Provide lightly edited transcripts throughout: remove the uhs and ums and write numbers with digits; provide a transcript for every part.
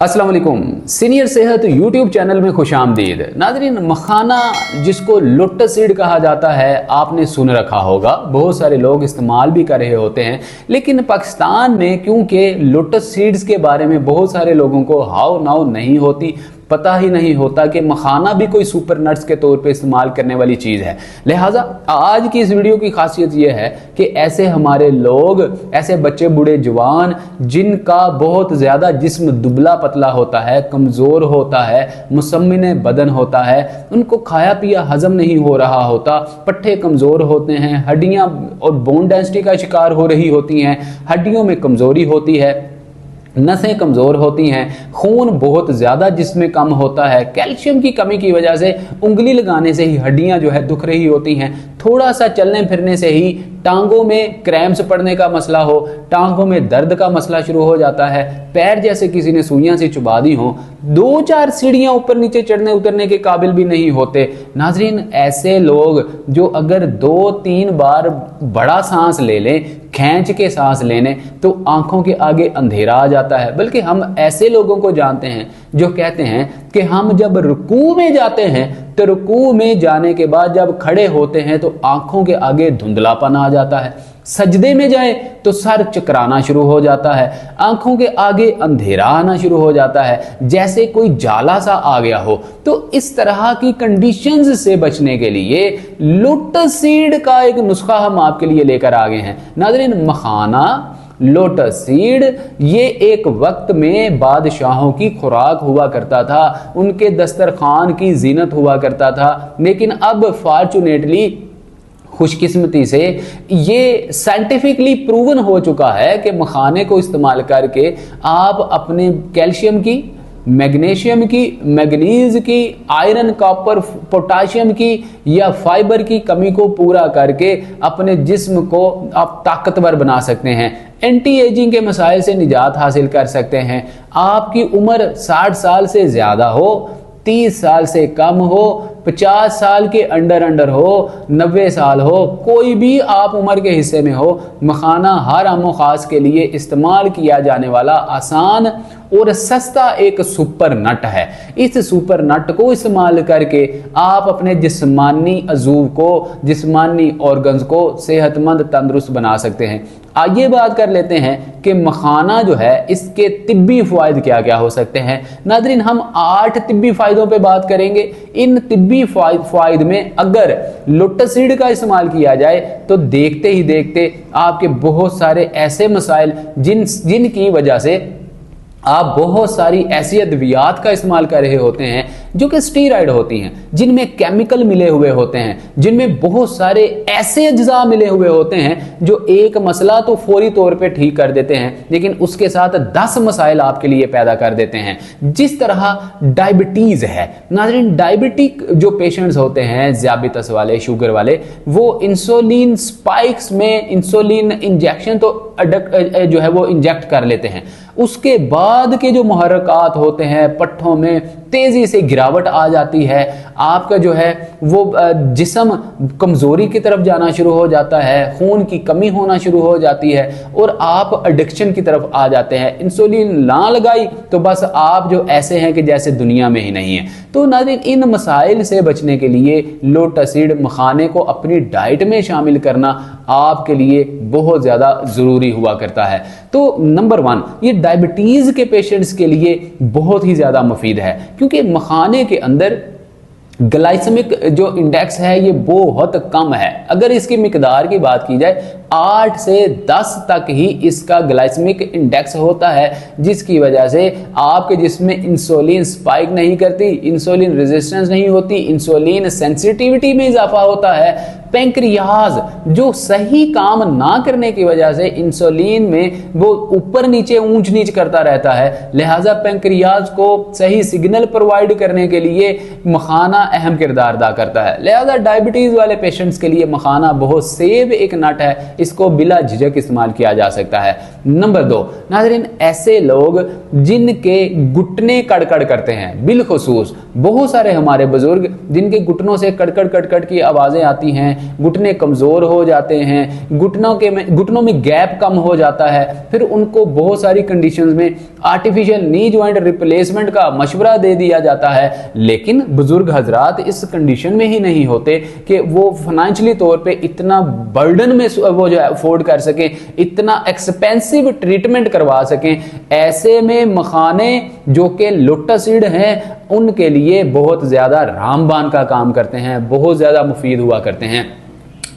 अस्सलाम वालेकुम। सीनियर सेहत यूट्यूब चैनल में खुश आमदीद। नाज़रीन, मखाना जिसको लोटस सीड कहा जाता है आपने सुन रखा होगा, बहुत सारे लोग इस्तेमाल भी कर रहे होते हैं। लेकिन पाकिस्तान में क्योंकि लोटस सीड्स के बारे में बहुत सारे लोगों को हाव नाव नहीं होती, पता ही नहीं होता कि मखाना भी कोई सुपर नट्स के तौर पे इस्तेमाल करने वाली चीज़ है। लिहाजा आज की इस वीडियो की खासियत यह है कि ऐसे हमारे लोग, ऐसे बच्चे बूढ़े जवान जिनका बहुत ज़्यादा जिस्म दुबला पतला होता है, कमज़ोर होता है, मुसम्मिन बदन होता है, उनको खाया पिया हजम नहीं हो रहा होता, पट्टे कमज़ोर होते हैं, हड्डियाँ और बोन डेंसिटी का शिकार हो रही होती हैं, हड्डियों में कमज़ोरी होती है, नसें कमज़ोर होती हैं, खून बहुत ज़्यादा जिसमें कम होता है, कैल्शियम की कमी की वजह से उंगली लगाने से ही हड्डियां जो है दुख रही होती हैं, थोड़ा सा चलने फिरने से ही टांगों में क्रैम्प्स पड़ने का मसला हो, टांगों में दर्द का मसला शुरू हो जाता है, पैर जैसे किसी ने सुइयां से चुबा दी हो, 2-4 सीढ़ियां ऊपर नीचे चढ़ने उतरने के काबिल भी नहीं होते। नाजरीन, ऐसे लोग जो अगर 2-3 बार बड़ा सांस ले लें, खींच के सांस लेने, तो आंखों के आगे अंधेरा आ जाता है। बल्कि हम ऐसे लोगों को जानते हैं जो कहते हैं कि हम जब रुकू में जाते हैं तो रुकू में जाने के बाद जब खड़े होते हैं तो आंखों के आगे धुंधलापन आ जाता है, सजदे में जाए तो सर चकराना शुरू हो जाता है, आंखों के आगे अंधेरा आना शुरू हो जाता है, जैसे कोई जाला सा आ गया हो। तो इस तरह की कंडीशंस से बचने के लिए लोटस सीड का एक नुस्खा हम आपके लिए लेकर आ गए हैं। नाज़रीन, मखाना, लोटस सीड ये एक वक्त में बादशाहों की खुराक हुआ करता था, उनके दस्तरखान की जीनत हुआ करता था। लेकिन अब फॉर्चुनेटली, खुशकिस्मती से, ये साइंटिफिकली प्रूवन हो चुका है कि मखाने को इस्तेमाल करके आप अपने कैल्शियम की, मैग्नीशियम की, मैग्नीज की, आयरन, कॉपर, पोटाशियम की या फाइबर की कमी को पूरा करके अपने जिस्म को आप ताकतवर बना सकते हैं, एंटी एजिंग के मसाइल से निजात हासिल कर सकते हैं। आपकी उम्र 60 साल से ज़्यादा हो, 30 साल से कम हो, 50 साल के अंडर हो, 90 साल हो, कोई भी आप उम्र के हिस्से में हो, मखाना हर आमो खास के लिए इस्तेमाल किया जाने वाला आसान और सस्ता एक सुपर नट है। इस सुपर नट को इस्तेमाल करके आप अपने जिस्मानी अज़ूव को, जिस्मानी ऑर्गन्स को सेहतमंद तंदुरुस्त बना सकते हैं। आइए बात कर लेते हैं कि मखाना जो है इसके तिब्बी फ़वाइद क्या क्या हो सकते हैं। नाज़रीन, हम 8 तिब्बी फ़ायदों पे बात करेंगे। इन तिब्बी फ़वाइद में अगर लोटस सीड का इस्तेमाल किया जाए तो देखते ही देखते आपके बहुत सारे ऐसे मसाइल जिनकी वजह से आप बहुत सारी ऐसी अद्वियात का इस्तेमाल कर रहे होते हैं जो कि स्टीरॉयड होती हैं, जिनमें केमिकल मिले हुए होते हैं, जिनमें बहुत सारे ऐसे अज्जा मिले हुए होते हैं जो एक मसला तो फौरी तौर पे ठीक कर देते हैं, लेकिन उसके साथ 10 मसाइल आपके लिए पैदा कर देते हैं। जिस तरह डायबिटीज़ है। नाज़रीन, डायबिटिक जो पेशेंट्स होते हैं, ज़ियाबितस वाले, शुगर वाले, वो इंसुलिन स्पाइक्स में इंसुलिन इंजेक्शन तो जो है वो इंजेक्ट कर लेते हैं। उसके बाद के जो मुहर्रकात होते हैं, पट्ठों में तेजी से गिरावट आ जाती है, आपका जो है वो जिस्म कमजोरी की तरफ जाना शुरू हो जाता है, खून की कमी होना शुरू हो जाती है और आप एडिक्शन की तरफ आ जाते हैं। इंसुलिन ना लगाई तो बस आप जो ऐसे हैं कि जैसे दुनिया में ही नहीं है। तो नाज़रीन, इन मसाइल से बचने के लिए लोटस सीड, मखाने को अपनी डाइट में शामिल करना आपके लिए बहुत ज़्यादा ज़रूरी हुआ करता है। तो नंबर 1, ये डायबिटीज़ के पेशेंट्स के लिए बहुत ही ज़्यादा मुफीद है, क्योंकि मखाने के अंदर ग्लाइसेमिक जो इंडेक्स है ये बहुत कम है। अगर इसकी मिकदार की बात की जाए 8 से 10 तक ही इसका ग्लाइसेमिक इंडेक्स होता है, जिसकी वजह से आपके जिस्म में इंसुलिन स्पाइक नहीं करती, इंसुलिन रेजिस्टेंस नहीं होती, इंसुलिन सेंसिटिविटी में इजाफा होता है। पैंक्रियाज जो सही काम ना करने की वजह से इंसुलिन में वो ऊपर नीचे ऊंच नीच करता रहता है, लिहाजा पैंक्रियाज को सही सिग्नल प्रोवाइड करने के लिए मखाना अहम किरदार अदा करता है। लिहाजा डायबिटीज वाले पेशेंट्स के लिए मखाना बहुत सेफ एक नट है, इसको बिला झिझक इस्तेमाल किया जा सकता है। नंबर 2, नाज़रीन, ऐसे लोग जिनके घुटने कड़कड़ करते हैं, बिलखुसूस बहुत सारे हमारे बुजुर्ग जिनके घुटनों से कड़कड़ कड़कड़ की आवाजें आती हैं, घुटने कमज़ोर हो जाते हैं, घुटनों में गैप कम हो जाता है, फिर उनको बहुत सारी कंडीशंस में आर्टिफिशियल नी जॉइंट रिप्लेसमेंट का मशवरा दे दिया जाता है। लेकिन बुजुर्ग हजरात इस कंडीशन में ही नहीं होते कि वो फाइनेंशियली तौर पे इतना बर्डन में वो जो है अफोर्ड कर सकें, इतना एक्सपेंसिव ट्रीटमेंट करवा सकें। ऐसे में मखाने जो कि लोटस सीड हैं उनके लिए बहुत ज़्यादा रामबान का काम करते हैं, बहुत ज़्यादा मुफीद हुआ करते हैं।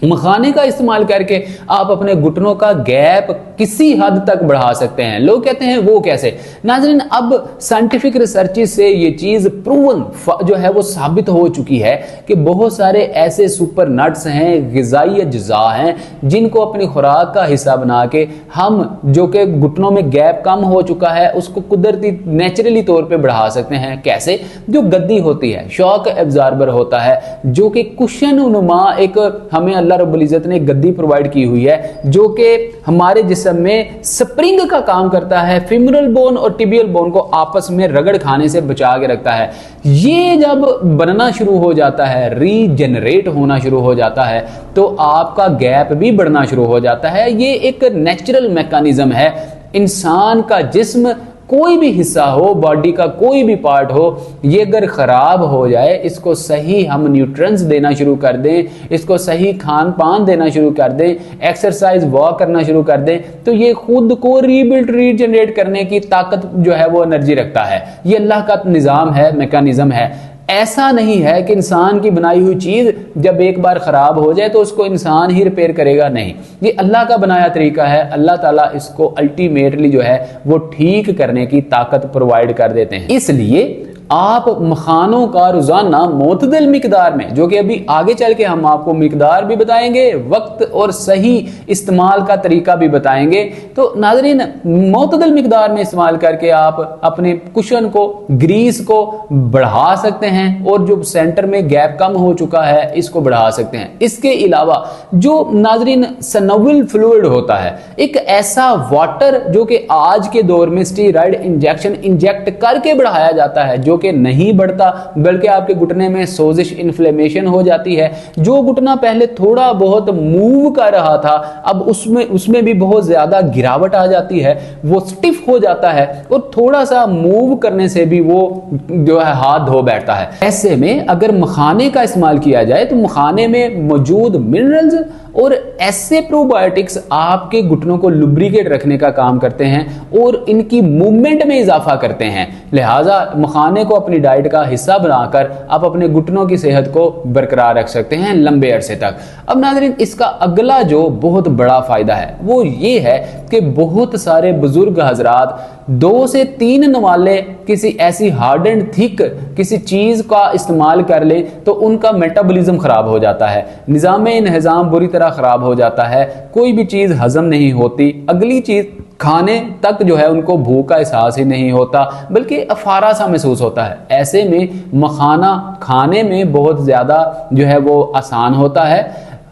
मखाने का इस्तेमाल करके आप अपने घुटनों का गैप किसी हद तक बढ़ा सकते हैं। लोग कहते हैं वो कैसे? नाज़रीन, अब साइंटिफिक रिसर्चेस से ये चीज़ प्रूवन जो है वो साबित हो चुकी है कि बहुत सारे ऐसे सुपर नट्स हैं, ग़िज़ाई अज्जा हैं, जिनको अपनी खुराक का हिस्सा बना के हम जो कि घुटनों में गैप कम हो चुका है उसको कुदरती नेचुरली तौर पे बढ़ा सकते हैं। कैसे? जो गद्दी होती है, शॉक एब्जॉर्बर होता है, जो कि कुशन नुमा एक हमें अल्लाह रब्बुल इज़्ज़त ने गद्दी प्रोवाइड की हुई है, जो कि हमारे जिस्म में स्प्रिंग का काम करता है, फीमरल बोन और टिबियल बोन को आपस में रगड़ खाने से बचा के रखता है। ये जब बनना शुरू हो जाता है, रीजनरेट होना शुरू हो जाता है, तो आपका गैप भी बढ़ना शुरू हो जाता है। ये एक नेचुरल मैकेनिज्म है। इंसान का जिस्म कोई भी हिस्सा हो, बॉडी का कोई भी पार्ट हो, ये अगर ख़राब हो जाए, इसको सही हम न्यूट्रिएंट्स देना शुरू कर दें, इसको सही खान पान देना शुरू कर दें, एक्सरसाइज वॉक करना शुरू कर दें, तो ये खुद को रीबिल्ड रीजनरेट करने की ताकत जो है वो एनर्जी रखता है। ये अल्लाह का निज़ाम है, मैकेनिज्म है। ऐसा नहीं है कि इंसान की बनाई हुई चीज़ जब एक बार ख़राब हो जाए तो उसको इंसान ही रिपेयर करेगा, नहीं, ये अल्लाह का बनाया तरीका है। अल्लाह ताला इसको अल्टीमेटली जो है वो ठीक करने की ताकत प्रोवाइड कर देते हैं। इसलिए आप मखानों का रोजाना मोतदल मिकदार में, जो कि अभी आगे चल के हम आपको मिकदार भी बताएंगे, वक्त और सही इस्तेमाल का तरीका भी बताएंगे, तो नाज़रीन मोतदल मिकदार में इस्तेमाल करके आप अपने कुशन को, ग्रीस को बढ़ा सकते हैं और जो सेंटर में गैप कम हो चुका है इसको बढ़ा सकते हैं। इसके अलावा जो नाज़रीन सनोविल फ्लूइड होता है, एक ऐसा वाटर जो कि आज के दौर में स्टीरॉयड इंजेक्शन इंजेक्ट करके बढ़ाया जाता है, जो कि नहीं बढ़ता बल्कि आपके घुटने में सोजिश, इन्फ्लेमेशन हो जाती है। जो घुटना पहले थोड़ा बहुत मूव कर रहा था, अब उसमें भी बहुत ज्यादा गिरावट आ जाती है, वो स्टिफ हो जाता है और थोड़ा सा मूव करने से भी वो जो है हाथ धो बैठता है। ऐसे में अगर मखाने का इस्तेमाल किया जाए तो मखाने में मौजूद मिनरल्स और ऐसे प्रोबायोटिक्स आपके घुटनों को लुब्रिकेट रखने का काम करते हैं और इनकी मूवमेंट में इजाफा करते हैं। लिहाजा मखाने को अपनी डाइट का हिस्सा बनाकर आप अपने घुटनों की सेहत को बरकरार रख सकते हैं लंबे अरसे तक। अब नाज़रीन, इसका अगला जो बहुत बड़ा फायदा है वो ये है कि बहुत सारे बुजुर्ग हजरात 2 से 3 नवाले किसी ऐसी हार्ड एंड थिक किसी चीज का इस्तेमाल कर ले तो उनका मेटाबॉलिज्म खराब हो जाता है, निज़ाम इंहिज़ाम बुरी तरह खराब हो जाता है, कोई भी चीज हजम नहीं होती, अगली चीज खाने तक जो है उनको भूख का एहसास ही नहीं होता बल्कि अफारा सा महसूस होता है। ऐसे में मखाना खाने में बहुत ज्यादा जो है वो आसान होता है,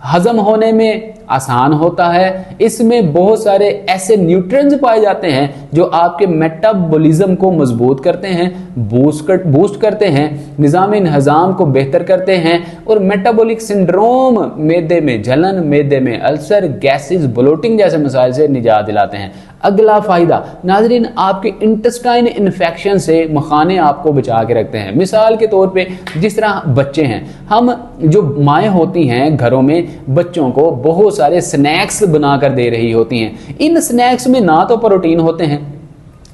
हजम होने में आसान होता है, इसमें बहुत सारे ऐसे न्यूट्रिएंट्स पाए जाते हैं जो आपके मेटाबॉलिज्म को मजबूत करते हैं, बूस्ट करते हैं, निज़ाम इंहिज़ाम को बेहतर करते हैं और मेटाबॉलिक सिंड्रोम, मैदे में जलन, मैदे में अल्सर, गैसेस, ब्लोटिंग जैसे मसाइल से निजात दिलाते हैं। अगला फायदा नाज़रीन, आपके इंटेस्टाइन इन्फेक्शन से मखाने आपको बचा के रखते हैं। मिसाल के तौर पे जिस तरह बच्चे हैं, हम जो माएँ होती हैं घरों में बच्चों को बहुत सारे स्नैक्स बनाकर दे रही होती हैं। इन स्नैक्स में ना तो प्रोटीन होते हैं,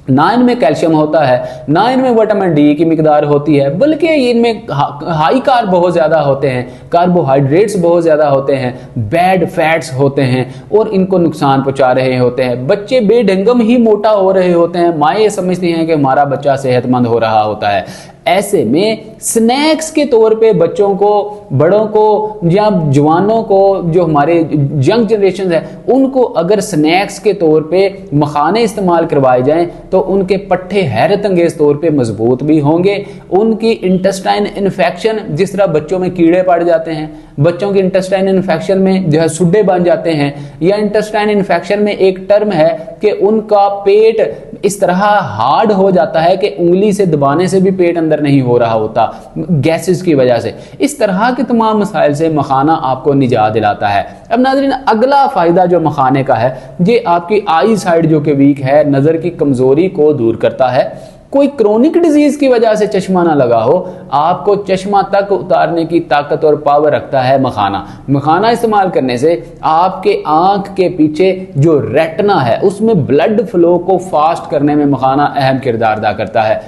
ना इनमें कैल्शियम होता है, ना इनमें विटामिन डी की मिकदार होती है, बल्कि इनमें हाई कार्ब बहुत ज़्यादा होते हैं, कार्बोहाइड्रेट्स बहुत ज़्यादा होते हैं, बैड फैट्स होते हैं और इनको नुकसान पहुंचा रहे होते हैं। बच्चे बेढंगम ही मोटा हो रहे होते हैं, माएँ समझती हैं कि हमारा बच्चा सेहतमंद हो रहा होता है। ऐसे में स्नैक्स के तौर पे बच्चों को, बड़ों को या जवानों को, जो हमारे यंग जनरेशन है, उनको अगर स्नैक्स के तौर पे मखाने इस्तेमाल करवाए जाएं तो उनके पट्टे हैरत अंगेज तौर पे मजबूत भी होंगे। उनकी इंटेस्टाइन इन्फेक्शन, जिस तरह बच्चों में कीड़े पड़ जाते हैं, बच्चों की इंटेस्टाइन इन्फेक्शन में जो है सुड्डे बन जाते हैं, या इंटेस्टाइन इन्फेक्शन में एक टर्म है कि उनका पेट इस तरह हार्ड हो जाता है कि उंगली से दबाने से भी पेट अंदर नहीं हो रहा होता गैसेस की वजह से। इस तरह के तमाम मसाइल से मखाना आपको निजात दिलाता है। अब नाज़रीन, अगला फ़ायदा जो मखाने का है, ये आपकी आई साइड जो कि वीक है, नज़र की कमज़ोरी को दूर करता है। कोई क्रोनिक डिजीज की वजह से चश्मा ना लगा हो, आपको चश्मा तक उतारने की ताकत और पावर रखता है मखाना। मखाना इस्तेमाल करने से आपके आंख के पीछे जो रेटिना है उसमें ब्लड फ्लो को फास्ट करने में मखाना अहम किरदार अदा करता है।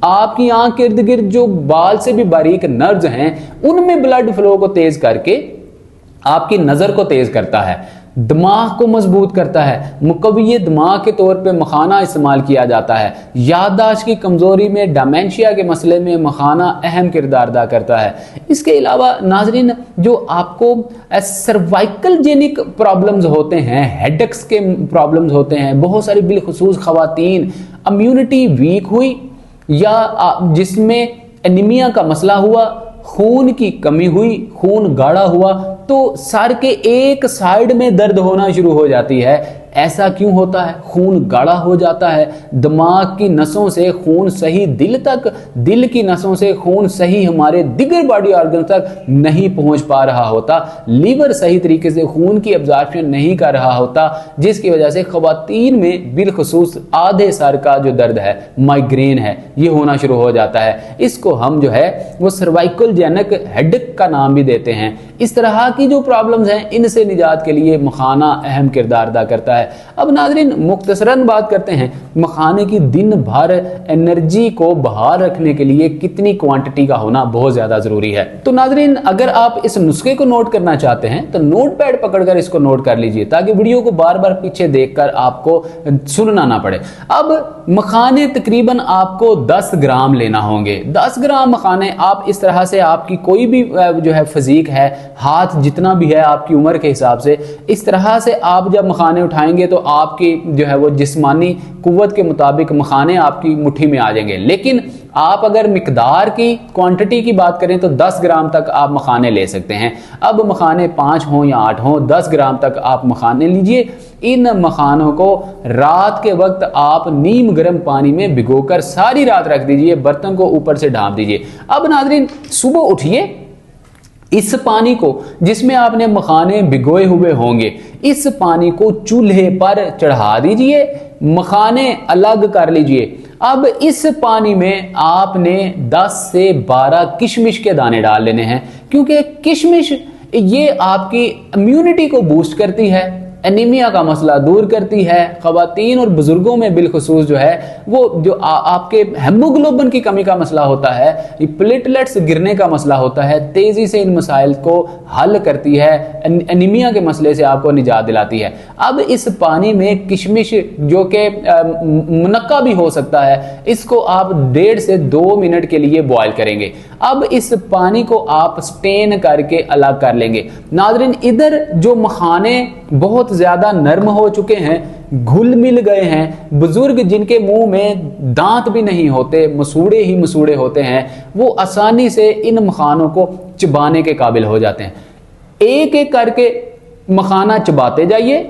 आपकी आंख के इर्द गिर्द जो बाल से भी बारीक नर्व्स हैं उनमें ब्लड फ्लो को तेज करके आपकी नजर को तेज करता है, दिमाग को मजबूत करता है। मुकव्वी दिमाग के तौर पे मखाना इस्तेमाल किया जाता है। याददाश्त की कमजोरी में, डायमेंशिया के मसले में मखाना अहम किरदार अदा करता है। इसके अलावा नाजरीन, जो आपको सर्वाइकल जेनिक प्रॉब्लम्स होते हैं, हेडेक्स के प्रॉब्लम्स होते हैं, बहुत सारी बिलखुसूस खवातीन इम्यूनिटी वीक हुई या जिसमें एनीमिया का मसला हुआ, खून की कमी हुई, खून गाढ़ा हुआ, तो सर के एक साइड में दर्द होना शुरू हो जाती है। ऐसा क्यों होता है? खून गाढ़ा हो जाता है। दिमाग की नसों से खून सही दिल तक, दिल की नसों से खून सही हमारे दिगर बॉडी ऑर्गन तक नहीं पहुंच पा रहा होता। लीवर सही तरीके से खून की एब्जॉर्प्शन नहीं कर रहा होता, जिसकी वजह से खवातीन में बिलखुसूस आधे सर का जो दर्द है, माइग्रेन है, ये होना शुरू हो जाता है। इसको हम जो है वो सर्वाइकल जेनिक हेडेक का नाम भी देते हैं। इस तरह की जो प्रॉब्लम्स हैं, इनसे निजात के लिए मखाना अहम किरदार अदा करता है। अब नाजरीन, मुख्तसरन बात करते हैं मखाने की दिन भर एनर्जी को बहाल रखने के लिए कितनी क्वांटिटी का होना बहुत ज्यादा जरूरी है। तो नाजरीन, अगर आप इस नुस्खे को नोट करना चाहते हैं तो नोट पैड पकड़कर इसको नोट कर लीजिए, ताकि वीडियो को बार बार पीछे देखकर आपको सुनना ना पड़े। अब मखाने तकरीबन आपको 10 ग्राम लेना होंगे। 10 ग्राम मखाने आप इस तरह से, आपकी कोई भी जो है फिजीक है, हाथ जितना भी है आपकी उम्र के हिसाब से, इस तरह से आप जब मखाने उठाएंगे तो आपकी जो है वो जिस्मानी कुव्वत के मुताबिक मखाने आपकी मुट्ठी में आ जाएंगे। लेकिन आप अगर मिकदार की, क्वांटिटी की बात करें तो 10 ग्राम तक आप मखाने ले सकते हैं। अब मखाने 5 हों या 8 हों, 10 ग्राम तक आप मखाने लीजिए। इन मखानों को रात के वक्त आप नीम गर्म पानी में भिगोकर सारी रात रख दीजिए, बर्तन को ऊपर से ढांप दीजिए। अब नाज़रीन, सुबह उठिए, इस पानी को, जिसमें आपने मखाने भिगोए हुए होंगे, इस पानी को चूल्हे पर चढ़ा दीजिए, मखाने अलग कर लीजिए। अब इस पानी में आपने 10 से 12 किशमिश के दाने डाल लेने हैं, क्योंकि किशमिश ये आपकी इम्यूनिटी को बूस्ट करती है, एनीमिया का मसला दूर करती है। खवातीन और बुजुर्गों में बिलखुसूस जो है वो जो आपके हेमोग्लोबिन की कमी का मसला होता है, प्लेटलेट्स गिरने का मसला होता है, तेजी से इन मसाइल को हल करती है, एनीमिया के मसले से आपको निजात दिलाती है। अब इस पानी में किशमिश, जो कि मुनक्का भी हो सकता है, इसको आप 1.5 से 2 मिनट के लिए बॉयल करेंगे। अब इस पानी को आप स्टेन करके अलग कर लेंगे। नाज़रीन, इधर जो मखाने बहुत ज्यादा नरम हो चुके हैं, घुल मिल गए हैं, बुजुर्ग जिनके मुंह में दांत भी नहीं होते, मसूड़े ही मसूड़े होते हैं, वो आसानी से इन मखानों को चबाने के काबिल हो जाते हैं। एक एक करके मखाना चबाते जाइए।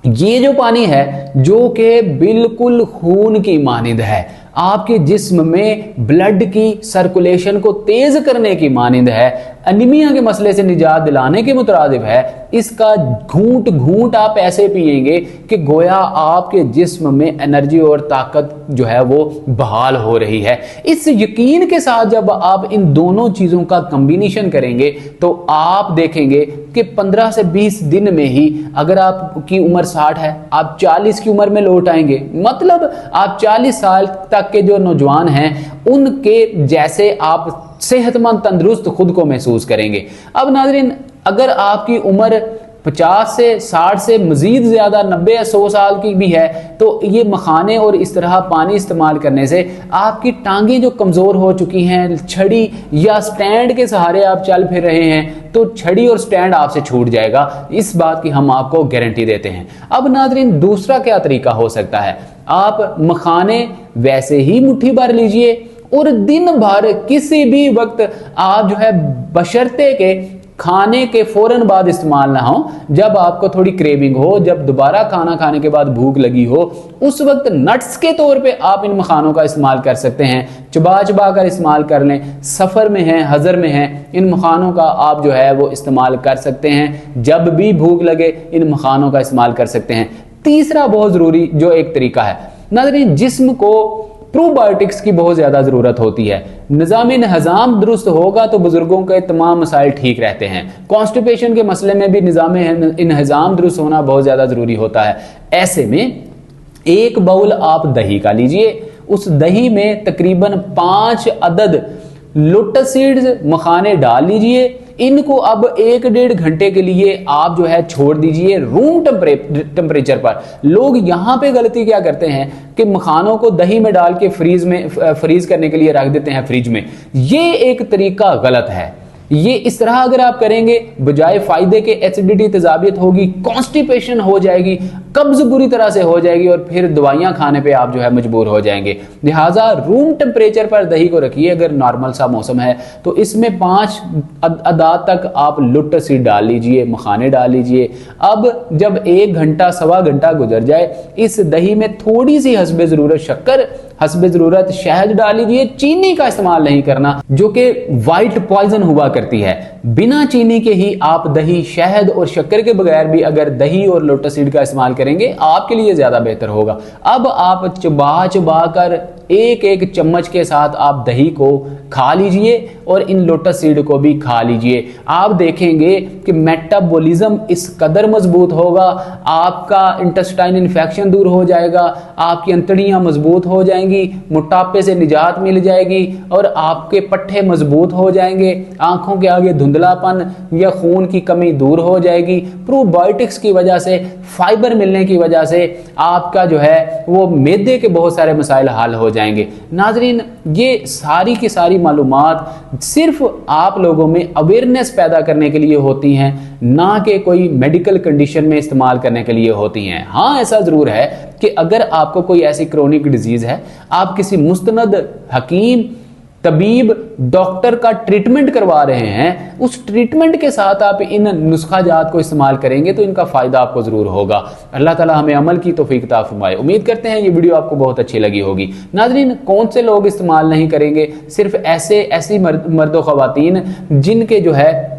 ये जो पानी है, जो कि बिल्कुल खून की मानिंद है, आपके जिस्म में ब्लड की सर्कुलेशन को तेज करने की मानिंद है, एनीमिया के मसले से निजात दिलाने के मुतरादिफ है। इसका घूंट घूंट आप ऐसे पिएंगे कि गोया आपके जिस्म में एनर्जी और ताकत जो है वो बहाल हो रही है। इस यकीन के साथ जब आप इन दोनों चीजों का कॉम्बिनेशन करेंगे तो आप देखेंगे कि 15 से 20 दिन में ही, अगर आपकी उम्र 60 है, आप 40 की उम्र में लौट आएंगे। मतलब आप 40 साल तक के जो नौजवान हैं उनके जैसे आप सेहतमंद, तंदुरुस्त खुद को महसूस करेंगे। अब नाज़रीन, अगर आपकी उम्र 50 से 60 से मजीद ज्यादा, 90 या 100 साल की भी है, तो ये मखाने और इस तरह पानी इस्तेमाल करने से आपकी टांगें जो कमजोर हो चुकी हैं, छड़ी या स्टैंड के सहारे आप चल फिर रहे हैं, तो छड़ी और स्टैंड आपसे छूट जाएगा। इस बात की हम आपको गारंटी देते हैं। अब नाज़रीन, दूसरा क्या तरीका हो सकता है? आप मखाने वैसे ही मुट्ठी भर लीजिए और दिन भर किसी भी वक्त आप जो है, बशर्ते के खाने के फौरन बाद इस्तेमाल ना हो, जब आपको थोड़ी क्रेविंग हो, जब दोबारा खाना खाने के बाद भूख लगी हो, उस वक्त नट्स के तौर पे आप इन मखानों का इस्तेमाल कर सकते हैं। चबा चबा कर इस्तेमाल कर लें, सफ़र में हैं, हज़र में हैं, इन मखानों का आप जो है वो इस्तेमाल कर सकते हैं। जब भी भूख लगे इन मखानों का इस्तेमाल कर सकते हैं। तीसरा बहुत ज़रूरी जो एक तरीका है, नाज़रीन, जिस्म को प्रोबायोटिक्स की बहुत ज़्यादा ज़रूरत होती है। निज़ाम हज़ाम दुरुस्त होगा तो बुज़ुर्गों के तमाम मसाइल ठीक रहते हैं। कॉन्स्टिपेशन के मसले में भी निज़ाम हज़ाम दुरुस्त होना बहुत ज़्यादा ज़रूरी होता है। ऐसे में एक बाउल आप दही का लीजिए, उस दही में तकरीबन 5 अदद लोटस सीड्स मखाने डाल लीजिए। इनको अब 1-1.5 घंटे के लिए आप जो है छोड़ दीजिए रूम टेम्परेचर पर। लोग यहाँ पे गलती क्या करते हैं कि मखानों को दही में डाल के फ्रीज करने के लिए रख देते हैं फ्रिज में। ये एक तरीका गलत है। ये इस तरह अगर आप करेंगे, बजाय फायदे के एसिडिटी तेजाबियत होगी, कॉन्स्टिपेशन हो जाएगी, कब्ज बुरी तरह से हो जाएगी और फिर दवाइयां खाने पे आप जो है मजबूर हो जाएंगे। लिहाजा रूम टेम्परेचर पर दही को रखिए। अगर नॉर्मल सा मौसम है तो इसमें 5 अदाद तक आप लोटस सीड डाल लीजिए, मखाने डाल लीजिए। अब जब 1 घंटा सवा घंटा गुजर जाए, इस दही में थोड़ी सी हस्बे ज़रूरत शक्कर, हस्बे ज़रूरत शहद डाल लीजिए। चीनी का इस्तेमाल नहीं करना, जो कि वाइट पॉइजन हुआ करती है। बिना चीनी के ही आप दही, शहद और शक्कर के बगैर भी अगर दही और लोटस सीड का इस्तेमाल करेंगे आपके लिए ज्यादा बेहतर होगा। अब आप चबा चबा कर एक चम्मच के साथ आप दही को खा लीजिए और इन लोटस सीड को भी खा लीजिए। आप देखेंगे कि मेटाबॉलिज्म इस कदर मजबूत होगा, आपका इंटेस्टाइन इन्फेक्शन दूर हो जाएगा, आपकी अंतड़ियां मजबूत हो जाएंगी, मोटापे से निजात मिल जाएगी और आपके पट्टे मजबूत हो जाएंगे। आंखों के आगे धुंधलापन या खून की कमी दूर हो जाएगी। प्रोबायोटिक्स की वजह से, फाइबर मिलने की वजह से आपका जो है वो मैदे के बहुत सारे मसाइल हल हो जाएंगे। नाजरीन, ये सारी की सारी मालूमात सिर्फ आप लोगों में अवेयरनेस पैदा करने के लिए होती हैं, ना कि कोई मेडिकल कंडीशन में इस्तेमाल करने के लिए होती हैं। हाँ, ऐसा जरूर है कि अगर आपको कोई ऐसी क्रोनिक डिजीज है, आप किसी मुस्तनद हकीम, तबीब, डॉक्टर का ट्रीटमेंट करवा रहे हैं, उस ट्रीटमेंट के साथ आप इन नुस्खा जात को इस्तेमाल करेंगे तो इनका फायदा आपको जरूर होगा। अल्लाह ताला हमें अमल की तौफीक अता फरमाए। उम्मीद करते हैं ये वीडियो आपको बहुत अच्छी लगी होगी। नाज़रीन, कौन से लोग इस्तेमाल नहीं करेंगे? सिर्फ ऐसी मर्द व ख़वातीन जिनके जो है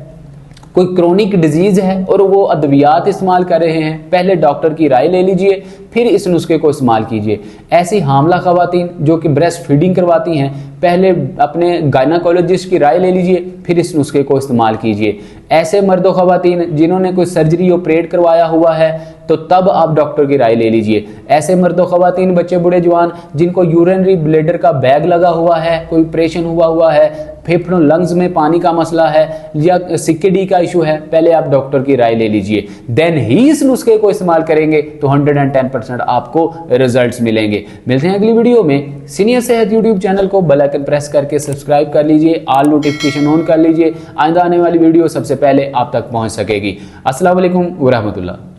कोई क्रोनिक डिजीज है और वो अद्वियात इस्तेमाल कर रहे हैं। पहले डॉक्टर की राय ले लीजिए, फिर इस नुस्खे को इस्तेमाल कीजिए। ऐसी हामला खवातीन जो कि ब्रेस्ट फीडिंग करवाती हैं, पहले अपने गायनाकोलॉजिस्ट की राय ले लीजिए, फिर इस नुस्खे को इस्तेमाल कीजिए। ऐसे मर्द व खवातीन जिन्होंने कोई सर्जरी ऑपरेट करवाया हुआ है तो तब आप डॉक्टर की राय ले लीजिए। ऐसे मर्द व खवातीन, बच्चे, बूढ़े, जवान जिनको यूरिनरी ब्लैडर का बैग लगा हुआ है, कोई ऑपरेशन हुआ है, फेफड़ों लंग्स में पानी का मसला है या CKD का इशू है, पहले आप डॉक्टर की राय ले लीजिए। देन ही इस नुस्खे को इस्तेमाल करेंगे तो 110% आपको रिजल्ट्स मिलेंगे। मिलते हैं अगली वीडियो में। सीनियर सेहत यूट्यूब चैनल को बेल आइकन प्रेस करके सब्सक्राइब कर लीजिए, ऑल नोटिफिकेशन ऑन कर लीजिए। आइंदा आने वाली वीडियो सबसे पहले आप तक पहुंच सकेगी। अस्सलाम वालेकुम व रहमतुल्लाह।